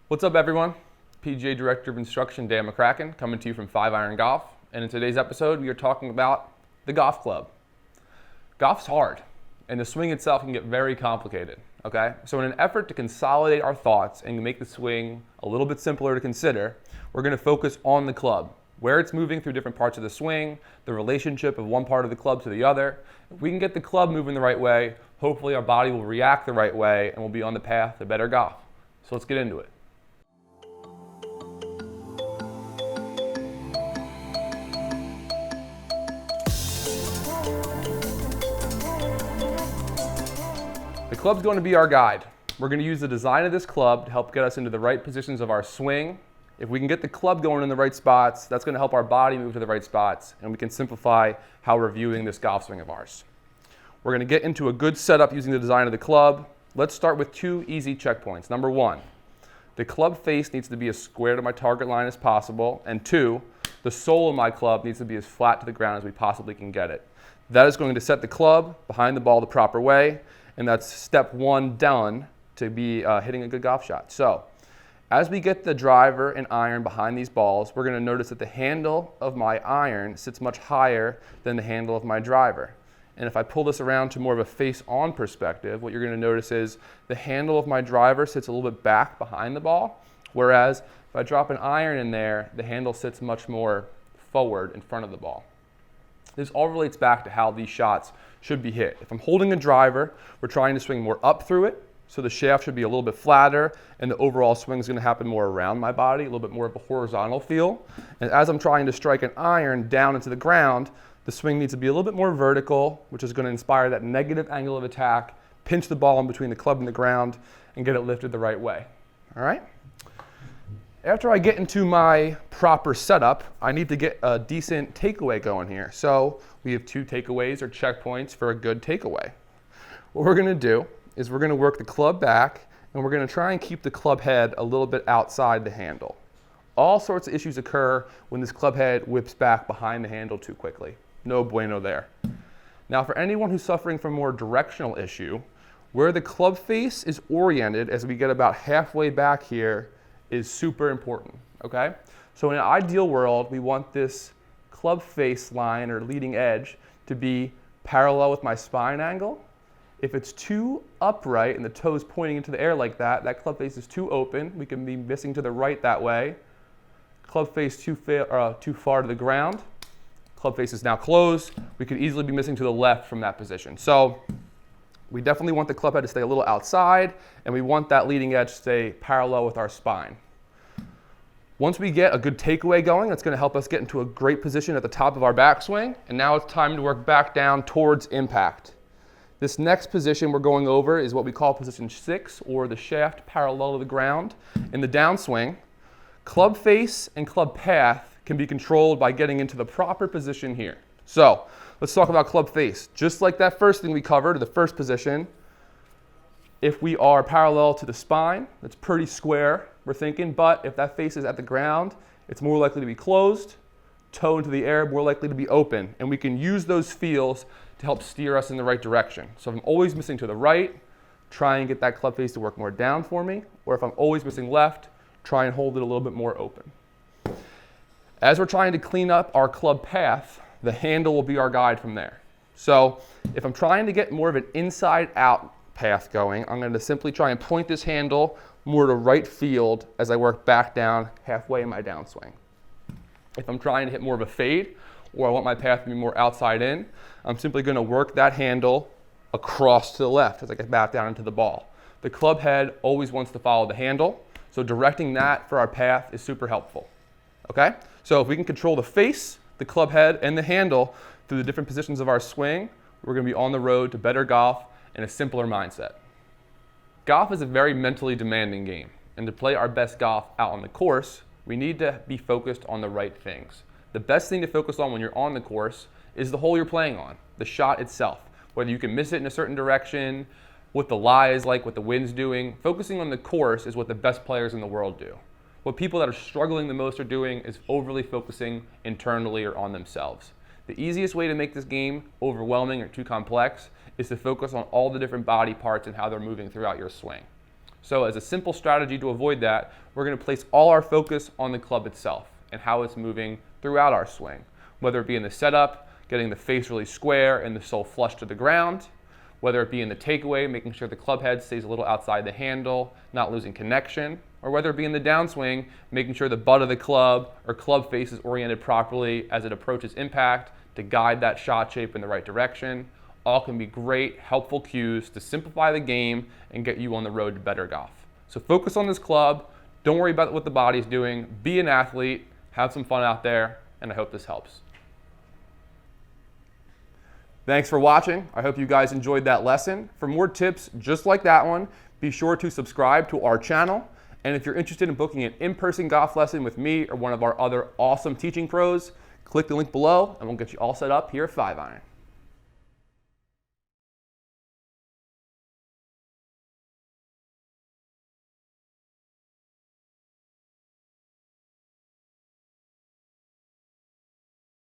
What's up, everyone? PGA Director of Instruction Dan McCracken coming to you from 5 Iron Golf, and in today's episode we are talking about the golf club. Golf's hard, and the swing itself can get very complicated, okay? So in an effort to consolidate our thoughts and make the swing a little bit simpler to consider, we're going to focus on the club, where it's moving through different parts of the swing, the relationship of one part of the club to the other. If we can get the club moving the right way, hopefully our body will react the right way and we'll be on the path to better golf. So let's get into it. The club's going to be our guide. We're going to use the design of this club to help get us into the right positions of our swing. If we can get the club going in the right spots, that's going to help our body move to the right spots, and we can simplify how we're viewing this golf swing of ours. We're going to get into a good setup using the design of the club. Let's start with 2 easy checkpoints. Number 1, the club face needs to be as square to my target line as possible, and 2, the sole of my club needs to be as flat to the ground as we possibly can get it. That is going to set the club behind the ball the proper way, and that's step 1 done to be hitting a good golf shot. So as we get the driver and iron behind these balls, we're going to notice that the handle of my iron sits much higher than the handle of my driver. And if I pull this around to more of a face-on perspective, what you're going to notice is the handle of my driver sits a little bit back behind the ball, whereas if I drop an iron in there, the handle sits much more forward in front of the ball. This all relates back to how these shots should be hit. If I'm holding a driver, we're trying to swing more up through it, so the shaft should be a little bit flatter, and the overall swing is going to happen more around my body, a little bit more of a horizontal feel. And as I'm trying to strike an iron down into the ground, the swing needs to be a little bit more vertical, which is going to inspire that negative angle of attack, pinch the ball in between the club and the ground, and get it lifted the right way. All right? After I get into my proper setup, I need to get a decent takeaway going here. So we have 2 takeaways or checkpoints for a good takeaway. What we're going to do is we're going to work the club back, and we're going to try and keep the club head a little bit outside the handle. All sorts of issues occur when this club head whips back behind the handle too quickly. No bueno there. Now for anyone who's suffering from a more directional issue, where the club face is oriented as we get about halfway back here is super important, okay? So in an ideal world, we want this club face line or leading edge to be parallel with my spine angle. If it's too upright and the toes pointing into the air like that, that club face is too open. We can be missing to the right that way. Club face too far to the ground. Club face is now closed. We could easily be missing to the left from that position. So we definitely want the club head to stay a little outside, and we want that leading edge to stay parallel with our spine. Once we get a good takeaway going, that's going to help us get into a great position at the top of our backswing, and now it's time to work back down towards impact. This next position we're going over is what we call position 6, or the shaft parallel to the ground. In the downswing, club face and club path can be controlled by getting into the proper position here. So let's talk about club face. Just like that first thing we covered, the first position, if we are parallel to the spine, that's pretty square, we're thinking, but if that face is at the ground, it's more likely to be closed, toe into the air, more likely to be open, and we can use those feels to help steer us in the right direction. So if I'm always missing to the right, try and get that club face to work more down for me, or if I'm always missing left, try and hold it a little bit more open. As we're trying to clean up our club path, the handle will be our guide from there. So if I'm trying to get more of an inside-out path going, I'm going to simply try and point this handle more to right field as I work back down halfway in my downswing. If I'm trying to hit more of a fade, or I want my path to be more outside in, I'm simply going to work that handle across to the left as I get back down into the ball. The club head always wants to follow the handle, so directing that for our path is super helpful. Okay? So if we can control the face, the club head, and the handle through the different positions of our swing, we're going to be on the road to better golf and a simpler mindset. Golf is a very mentally demanding game, and to play our best golf out on the course, we need to be focused on the right things. The best thing to focus on when you're on the course is the hole you're playing on, the shot itself. Whether you can miss it in a certain direction, what the lie is like, what the wind's doing. Focusing on the course is what the best players in the world do. What people that are struggling the most are doing is overly focusing internally or on themselves. The easiest way to make this game overwhelming or too complex is to focus on all the different body parts and how they're moving throughout your swing. So as a simple strategy to avoid that, we're going to place all our focus on the club itself and how it's moving throughout our swing, whether it be in the setup, getting the face really square and the sole flush to the ground, whether it be in the takeaway, making sure the club head stays a little outside the handle, not losing connection, or whether it be in the downswing, making sure the butt of the club or club face is oriented properly as it approaches impact to guide that shot shape in the right direction. All can be great, helpful cues to simplify the game and get you on the road to better golf. So focus on this club, don't worry about what the body's doing, be an athlete, have some fun out there, and I hope this helps. Thanks for watching. I hope you guys enjoyed that lesson. For more tips just like that one, be sure to subscribe to our channel. And if you're interested in booking an in-person golf lesson with me or one of our other awesome teaching pros, click the link below and we'll get you all set up here at 5 Iron.